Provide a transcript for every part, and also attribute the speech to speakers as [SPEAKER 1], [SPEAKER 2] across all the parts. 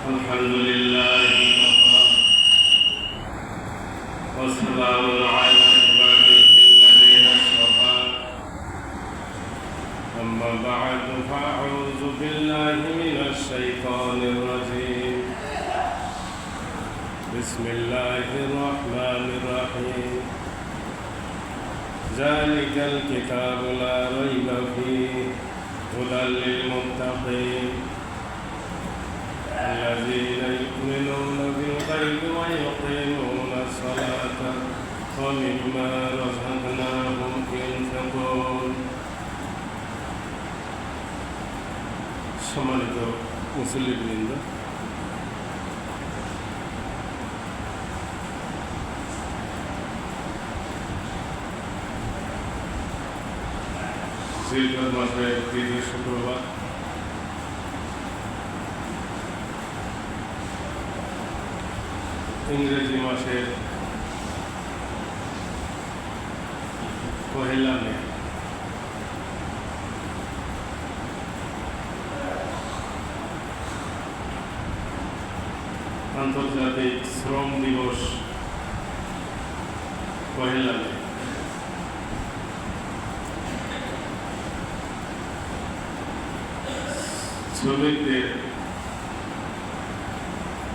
[SPEAKER 1] الحمد لله وكفى والسلام على عباده الذين اصطفى أما بعد فأعوذ بالله من الشيطان الرجيم بسم الله الرحمن الرحيم ذلك الكتاب لا ريب فيه هدى للمتقين الذين يؤمنون بالغيب ويقيمون الصلاة ومما رزقناهم ينفقون সম্মানিত মুসল্লিবৃন্দ, জিলহজ মাসের তৃতীয় শুক্রবার ইংরেজি মাসের পহেলা মে আন্তর্জাতিক শ্রম দিবস পহেলা মে। শ্রমিকদের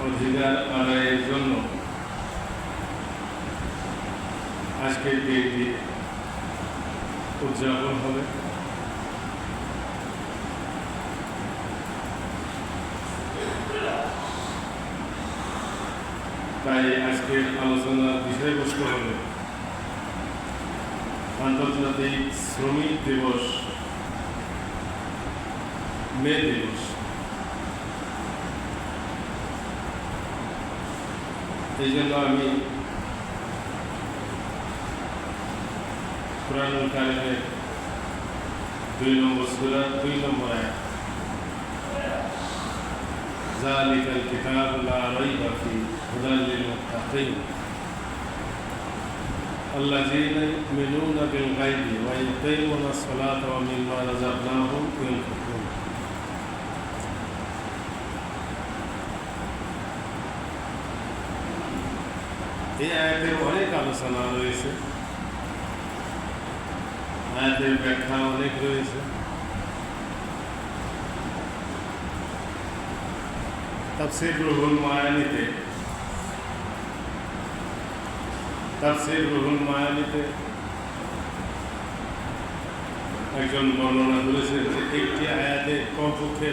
[SPEAKER 1] অধিকার আদায়ের জন্য আজকের দিনটি উদযাপন হবে। তাই আজকের আলোচনার বিষয়বস্তু হবে আন্তর্জাতিক শ্রমিক দিবস, মে দিবস। এই জন্য আমি কুরআনুল কারীমের 2 নম্বর সূরা 2 নম্বর আয়াত যালিকাল কিতাবু লা রাইবা ফীহি হুদাল লিল মুত্তাকিন আল্লাযীনা ইউমিনুনা বিল গায়বি ওয়া ইউকিমুনাস সালাতা ওয়া মিম্মা রাযাকনাহুম ইউনফিকুন। এই আয়াতের অনেক আলোচনা রয়েছে, আয়াতের ব্যাখ্যা অনেক রয়েছে। তাফসীর রুহুল মায়ানিতে একজন বর্ণনা করেছেন যে একটি আয়াতে কমপক্ষে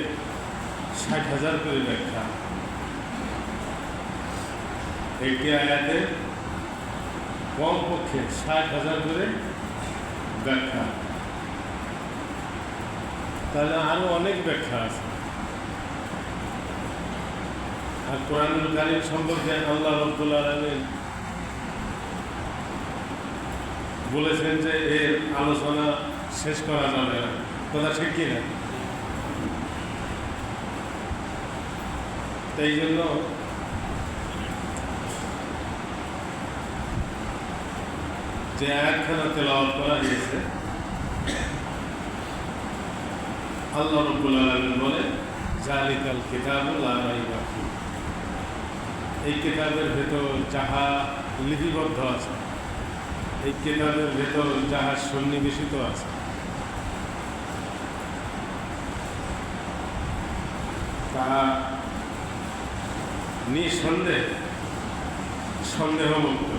[SPEAKER 1] 60,000 করে ব্যাখ্যা, একটি আয়াতে কমপক্ষে 60,000 করে ব্যাখ্যা। তাহলে আরো অনেক ব্যাখ্যা আছে। আর কুরআনুল কারীম সম্পর্কে আল্লাহ রাব্বুল আলামিন বলেছেন যে এর আলোচনা শেষ করা যাবে না। কথা ঠিক কিনা? তাই জন্য যে আয়াতখানা তেলাওয়াত করা হয়েছে, আল্লাহ রাব্বুল আলামিন বলে যালিকাল কিতাবু লা রাইবা ফীহি, এই কিতাবের ভেতর যাহা লিপিবদ্ধ আছে, এই কিতাবের ভেতর যাহা সন্নিবেশিত আছে, তাহা নিঃসন্দেহে সন্দেহমুক্ত,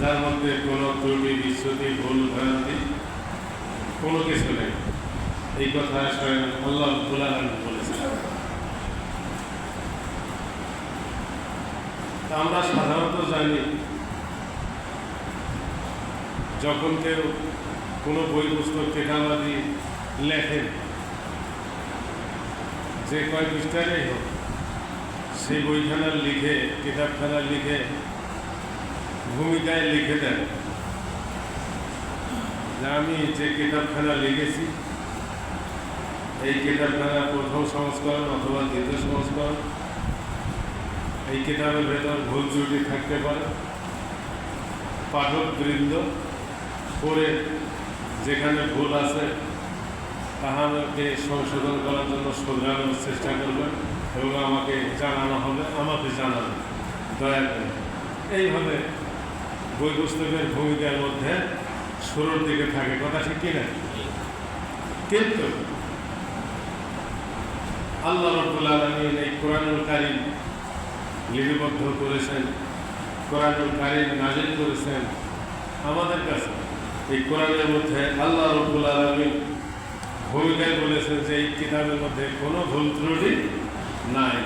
[SPEAKER 1] যার মধ্যে কোনো ত্রুটি বিচ্যুতি ভুল ভ্রান্তি কোনো কিছু নেই। এই কথা স্বয়ং আল্লাহ রাব্বুল আলামিন বলেছেন। আমরা সাধারণত জানি, যখন কেউ কোনো বই পুস্তক কিতাবাদি লেখেন, যে কয় পৃষ্ঠারই হোক, সেই বইখানা লিখে, কিতাবখানা লিখে ভূমিকায় লিখে দেন যে আমি যে কিতাবখানা লিখেছি, এই কিতাবখানা প্রথম সংস্করণ অথবা দ্বিতীয় সংস্করণ, এই কিতাবের ভেতর ভুল ত্রুটি থাকতে পারে, পাঠকবৃন্দ পড়ে যেখানে ভুল আছে তাহাকে সংশোধন করার জন্য শোধরানোর চেষ্টা করবেন। এবং আমাকে জানানো হবে, আমাকে জানানো দয়া করে। এইভাবে বই পুস্তকের ভূমিকার মধ্যে শুরুর দিকে থাকে, কথা ঠিক কিনা? কিন্তু আল্লাহ রাব্বুল আলামিন এই কোরআনুল কারীম লিপিবদ্ধ করেছেন, কোরআনুল কারীম নাযিল করেছেন আমাদের কাছে। এই কোরআনের মধ্যে আল্লাহ রাব্বুল আলামিন ভূমিকায় বলেছেন যে এই কিতাবের মধ্যে কোনো ভুল ত্রুটি নাই,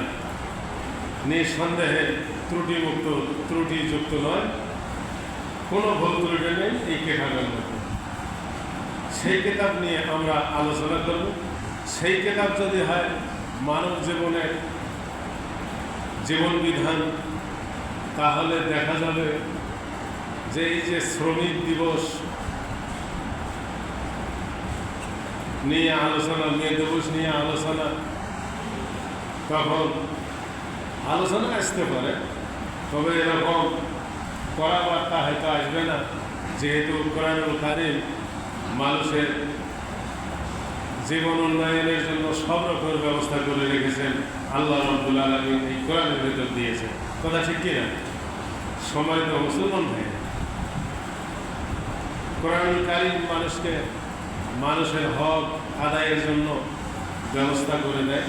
[SPEAKER 1] নিঃসন্দেহে ত্রুটিমুক্ত, ত্রুটিযুক্ত নয়, কোনো ভুল ত্রুটি নেই এই কিতাবের মধ্যে। সেই কিতাব নিয়ে আমরা আলোচনা করব। সেই কিতাব যদি হয় মানব জীবনের জীবন বিধান, তাহলে দেখা যাবে যে এই যে শ্রমিক দিবস নিয়ে আলোচনা, মে দিবস নিয়ে আলোচনা, তখন আলোচনা আসতে পারে, তবে এরকম কথাবার্তা হয়তো আসবে না, যেহেতু কোরআনুল কারীম মানুষের জীবন উন্নয়নের জন্য সব রকম ব্যবস্থা করে রেখেছেন। আল্লাহ রাব্বুল আলামিন এই কোরআনের ভেতর দিয়েছেন, কথা ঠিক কিনা? সম্মানিত মুসলমান ভাই, কোরআনুল কারীম মানুষকে মানুষের হক আদায়ের জন্য ব্যবস্থা করে দেয়।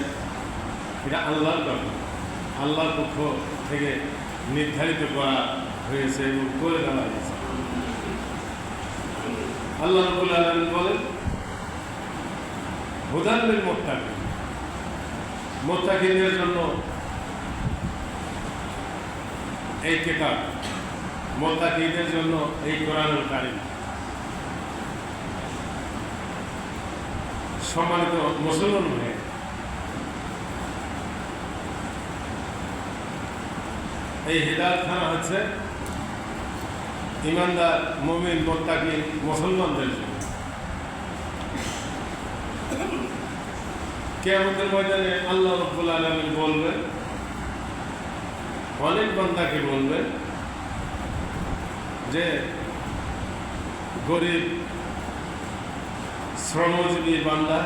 [SPEAKER 1] এটা আল্লাহর কথা, আল্লাহর পক্ষ থেকে নির্ধারিত করা হয়েছে এবং করে দেওয়া হয়েছে। আল্লাহ রাব্বুল আলামিন বলেন, হুদাল লিল মুত্তাকিন, মুত্তাকিনদের জন্য এই কিতাব, মুত্তাকিনদের জন্য এই কোরআনুল কারীম। সম্মানিত মুসলমান ভাই, এই হিদায়াতখানা হচ্ছে ইমানদার মুমিন মুত্তাকি মুসলমানদের জন্য। কিয়ামতের ময়দানে আল্লাহ রাব্বুল আলামিন বলবেন, অনেক বান্দাকে বলবেন যে গরিব শ্রমজীবী বান্দা,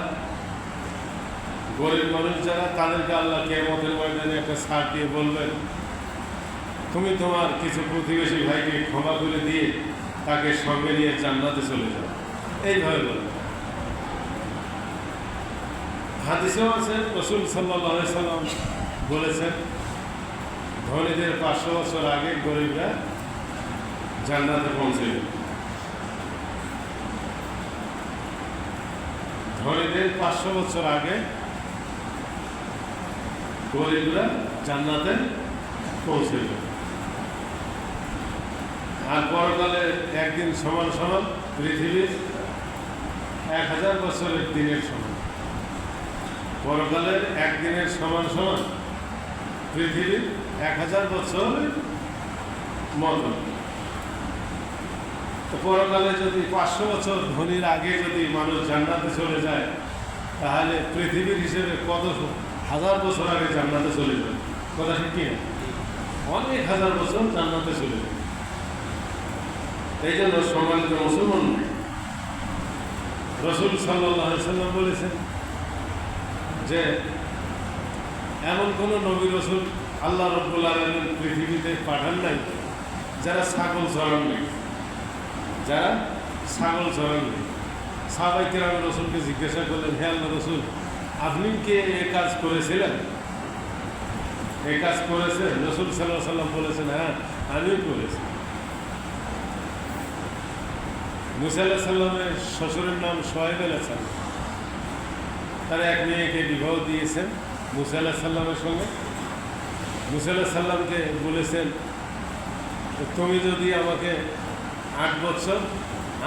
[SPEAKER 1] গরিব মানুষ যারা, তাদেরকে আল্লাহ কিয়ামতের ময়দানে একটা ছাড় দিয়ে বলবেন, তুমি তোমার কিছু প্রতিবেশী ভাইকে ক্ষমা করে দিয়ে তাকে সঙ্গে নিয়ে জান্নাতে চলে যাও, এইভাবে বলবেন। হাদিসেও আছে, রাসূল সাল্লাল্লাহু আলাইহি সাল্লাম বলেছেন, ধনীদের 500 বছর আগে গরিবরা জান্নাতে পৌঁছে যাবে। ধনীদের 500 বছর আগে গরিবরা জান্নাতে পৌঁছে যাবে। আর পরকালে একদিন সমান সমান পৃথিবীর 1000 বছরের দিনের সমান। পরকালের একদিনের সমান সমান পৃথিবীর 1000 বছরের মতো। তো পরকালে যদি 500 বছর ধনীর আগে যদি মানুষ জান্নাতে চলে যায়, তাহলে পৃথিবীর হিসেবে কত হাজার বছর আগে জান্নাতে চলে যায়, কথা ঠিক কিনা? অনেক হাজার বছর জান্নাতে চলে যায়। এই জন্য সম্মানিত মুসলমান, রাসূল সাল্লাল্লাহু আলাইহি সাল্লাম বলেছেন যে এমন কোন নবী রাসূল আল্লাহ রাব্বুল আলামিন পৃথিবীতে পাঠান নাই যারা ছাগল চড়ান নাই, যারা ছাগল চড়ান নাই। সাহাবায়ে কেরাম রাসূলকে জিজ্ঞাসা করলেন, হে আল্লাহ রাসূল, আপনি কি এই কাজ করেছিলেন? এই কাজ করেছেন? রাসূল সাল্লাল্লাহু আলাইহি সাল্লাম বলেছেন, হ্যাঁ আমিও করেছি। মুসা আলাইহিস সালামের শ্বশুরের নাম শুআয়ব আলাইহিস সালাম, তার এক মেয়েকে বিবাহ দিয়েছেন মুসা আলাইহিস সালামের সঙ্গে। মুসা আলাইহিস সালামকে বলেছেন, তুমি যদি আমাকে 8 বছর,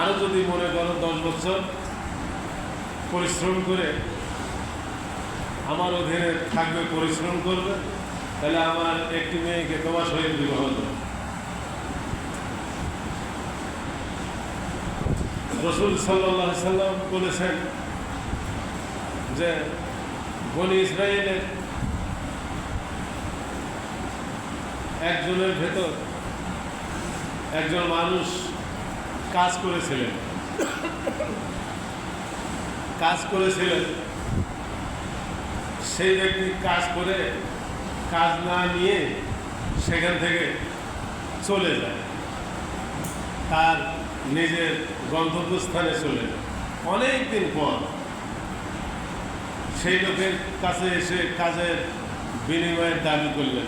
[SPEAKER 1] আরও যদি মনে করো 10 বছর পরিশ্রম করে আমার অধীনে থাকবে, পরিশ্রম করবে, তাহলে আমার একটি মেয়েকে তোমার সহিত বিবাহ দেবে। রাসূল সাল্লাল্লাহু আলাইহি সাল্লাম বলেছেন যে বনি ইসরায়েলের একজনের ভেতর একজন মানুষ কাজ করেছিলেন, সেই ব্যক্তি কাজ করে কাজ না নিয়ে সেখান থেকে চলে যায়, তার নিজের গন্তব্যস্থানে চলে যায়। অনেক দিন পর সেই লোকের কাছে এসে কাজের বিনিময়ের দাবি করলেন।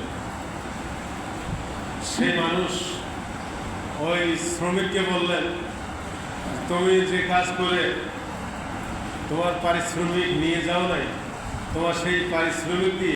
[SPEAKER 1] সেই মানুষ ওই শ্রমিককে বললেন, তুমি যে কাজ করে তোমার পারিশ্রমিক নিয়ে যাও নাই, তোমার সেই পারিশ্রমিক দিয়ে